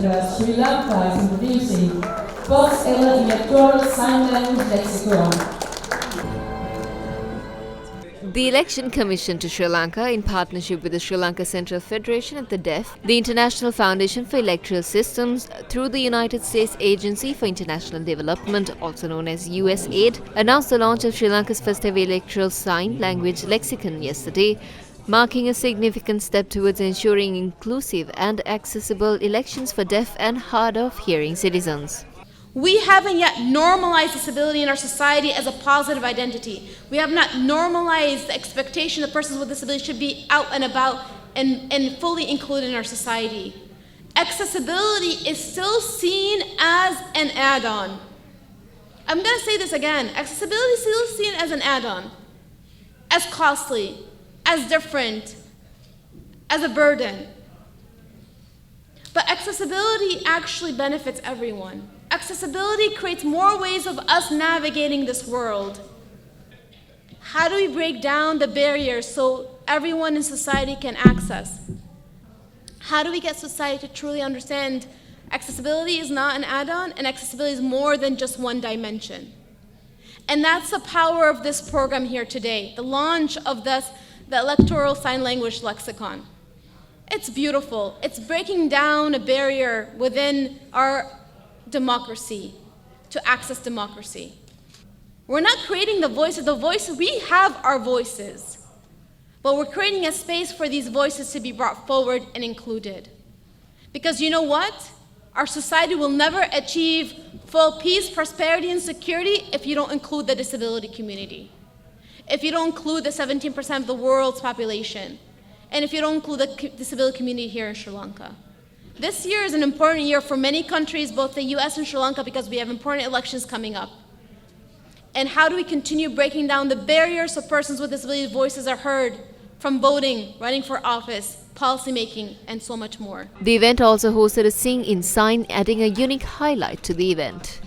that Sri Lanka is introducing first-ever Electoral Sign Language Lexicon. The Election Commission to Sri Lanka, in partnership with the Sri Lanka Central Federation of the Deaf, the International Foundation for Electoral Systems, through the United States Agency for International Development, also known as USAID, announced the launch of Sri Lanka's first ever Electoral Sign Language Lexicon yesterday, marking a significant step towards ensuring inclusive and accessible elections for deaf and hard-of-hearing citizens. We haven't yet normalized disability in our society as a positive identity. We have not normalized the expectation that persons with disability should be out and about and fully included in our society. Accessibility is still seen as an add-on. I'm going to say this again. Accessibility is still seen as an add-on, as costly, as different, as a burden. But accessibility actually benefits everyone. Accessibility creates more ways of us navigating this world. How do we break down the barriers so everyone in society can access? How do we get society to truly understand accessibility is not an add-on and accessibility is more than just one dimension? And that's the power of this program here today, the launch of the Electoral Sign Language Lexicon. It's beautiful. It's breaking down a barrier within our democracy to access democracy. We're not creating the voices, we have our voices, but we're creating a space for these voices to be brought forward and included. Because you know what? Our society will never achieve full peace, prosperity, and security if you don't include the disability community, if you don't include the 17% of the world's population, and if you don't include the disability community here in Sri Lanka. This year is an important year for many countries, both the US and Sri Lanka, because we have important elections coming up. And how do we continue breaking down the barriers so persons with disabilities' voices are heard, from voting, running for office, policymaking, and so much more. The event also hosted a Sing in Sign, adding a unique highlight to the event.